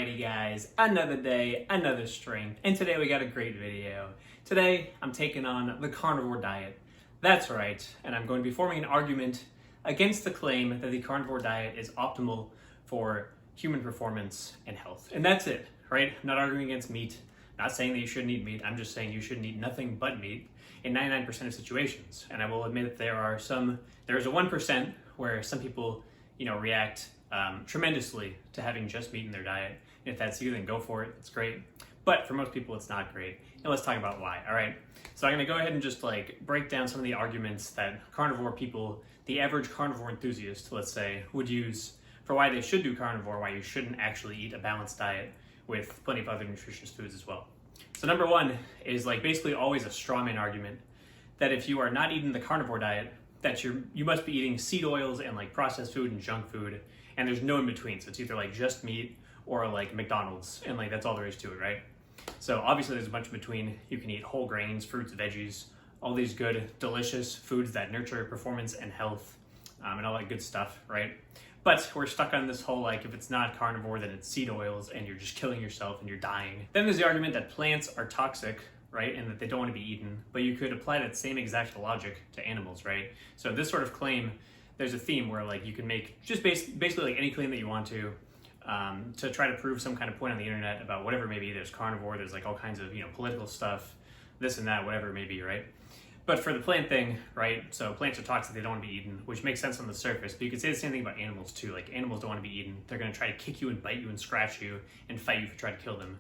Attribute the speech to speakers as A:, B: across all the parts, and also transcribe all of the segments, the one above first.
A: Alrighty guys, another day, another stream, and today we got a great video. Today, I'm taking on the carnivore diet. That's right, and I'm going to be forming an argument against the claim that the carnivore diet is optimal for human performance and health. And that's it, right? I'm not arguing against meat, not saying that you shouldn't eat meat, I'm just saying you shouldn't eat nothing but meat in 99% of situations. And I will admit that there's a 1% where some people, react tremendously to having just meat in their diet. And if that's you, then go for it. It's great. But for most people, it's not great. And let's talk about why. All right. So I'm going to go ahead and just break down some of the arguments that carnivore people, the average carnivore enthusiast, let's say, would use for why they should do carnivore, why you shouldn't actually eat a balanced diet with plenty of other nutritious foods as well. So number one is basically always a straw man argument that if you are not eating the carnivore diet, that you must be eating seed oils and processed food and junk food, and there's no in between. So it's either just meat or McDonald's, and that's all there is to it, right? So obviously there's a bunch in between. You can eat whole grains, fruits, veggies, all these good, delicious foods that nurture performance and health, and all that good stuff, right? But we're stuck on this whole if it's not carnivore, then it's seed oils, and you're just killing yourself and you're dying. Then there's the argument that plants are toxic, right, and that they don't want to be eaten, but you could apply that same exact logic to animals, right? So this sort of claim, there's a theme where you can make just basically any claim that you want to try to prove some kind of point on the internet about whatever it may be. There's carnivore, there's all kinds of political stuff, this and that, whatever it may be, right? But for the plant thing, right, so plants are toxic, they don't want to be eaten, which makes sense on the surface, but you could say the same thing about animals too. Animals don't want to be eaten. They're going to try to kick you and bite you and scratch you and fight you if you try to kill them.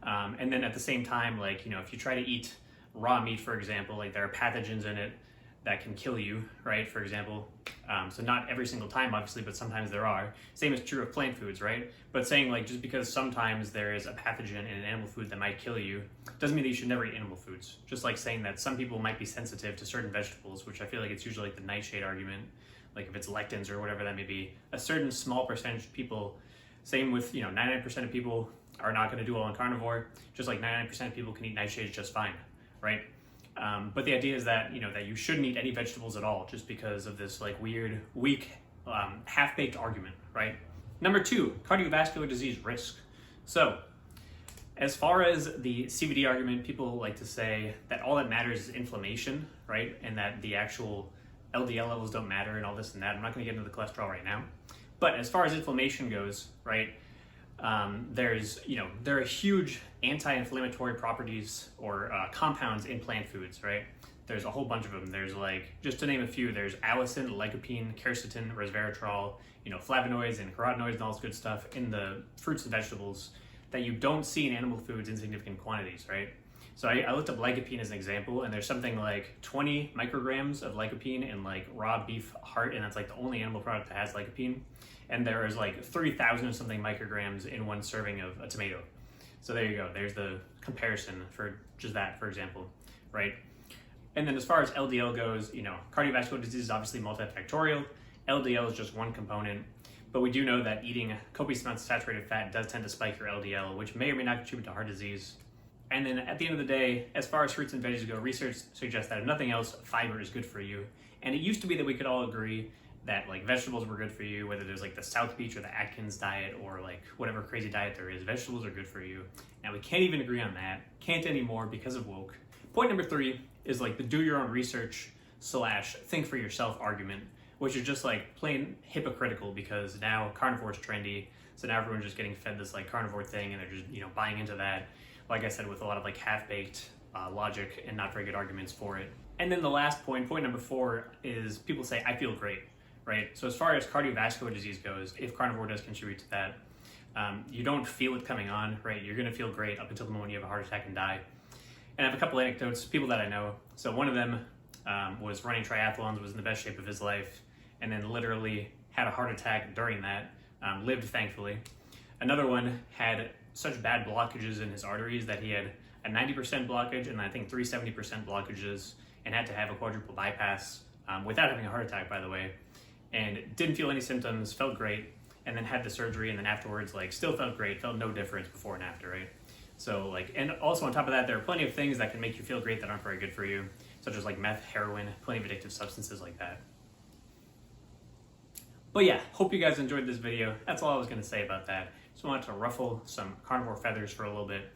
A: And then at the same time, if you try to eat raw meat, for example, there are pathogens in it that can kill you, right, for example. So not every single time, obviously, but sometimes there are. Same is true of plant foods, right? But saying just because sometimes there is a pathogen in an animal food that might kill you, doesn't mean that you should never eat animal foods. Just like saying that some people might be sensitive to certain vegetables, which I feel it's usually the nightshade argument, if it's lectins or whatever that may be. A certain small percentage of people, same with, 99% of people are not going to do well on carnivore, just 99% of people can eat nightshades just fine, right? But the idea is that, that you shouldn't eat any vegetables at all just because of this weird, weak, half-baked argument, right? Number two, cardiovascular disease risk. So as far as the CVD argument, people like to say that all that matters is inflammation, right? And that the actual LDL levels don't matter and all this and that. I'm not going to get into the cholesterol right now. But as far as inflammation goes, right, there are huge anti-inflammatory properties or compounds in plant foods, right? There's a whole bunch of them. There's just to name a few, there's allicin, lycopene, quercetin, resveratrol, flavonoids and carotenoids and all this good stuff in the fruits and vegetables that you don't see in animal foods in significant quantities, right? So I looked up lycopene as an example, and there's something 20 micrograms of lycopene in raw beef heart, and that's the only animal product that has lycopene. And there is 3,000 or something micrograms in one serving of a tomato. So there you go. There's the comparison for just that, for example, right? And then as far as LDL goes, cardiovascular disease is obviously multifactorial. LDL is just one component, but we do know that eating copious amounts of saturated fat does tend to spike your LDL, which may or may not contribute to heart disease. And then at the end of the day, as far as fruits and veggies go, research suggests that if nothing else, fiber is good for you. And it used to be that we could all agree that vegetables were good for you, whether there's the South Beach or the Atkins diet or whatever crazy diet there is, vegetables are good for you. Now we can't even agree on that, can't anymore because of woke. Point number three is the do your own research / think for yourself argument, which is just plain hypocritical because now carnivore is trendy, so now everyone's just getting fed this carnivore thing and they're just buying into that, like I said, with a lot of half-baked logic and not very good arguments for it. And then the last point number four, is people say, I feel great. Right? So as far as cardiovascular disease goes, if carnivore does contribute to that, you don't feel it coming on, right? You're going to feel great up until the moment you have a heart attack and die. And I have a couple anecdotes, people that I know. So one of them was running triathlons, was in the best shape of his life, and then literally had a heart attack during that, lived thankfully. Another one had such bad blockages in his arteries that he had a 90% blockage and I think 370% blockages and had to have a quadruple bypass without having a heart attack, by the way. And didn't feel any symptoms, felt great, and then had the surgery, and then afterwards, still felt great, felt no difference before and after, right? So, and also on top of that, there are plenty of things that can make you feel great that aren't very good for you, such as meth, heroin, plenty of addictive substances like that. But yeah, hope you guys enjoyed this video. That's all I was going to say about that. So I wanted to ruffle some carnivore feathers for a little bit.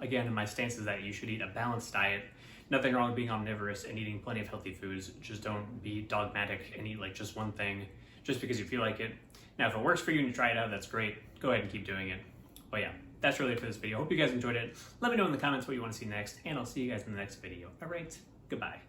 A: Again, my stance is that you should eat a balanced diet. Nothing wrong with being omnivorous and eating plenty of healthy foods. Just don't be dogmatic and eat like just one thing just because you feel like it. Now, if it works for you and you try it out, that's great. Go ahead and keep doing it. But yeah, that's really it for this video. Hope you guys enjoyed it. Let me know in the comments what you want to see next, and I'll see you guys in the next video. All right, goodbye.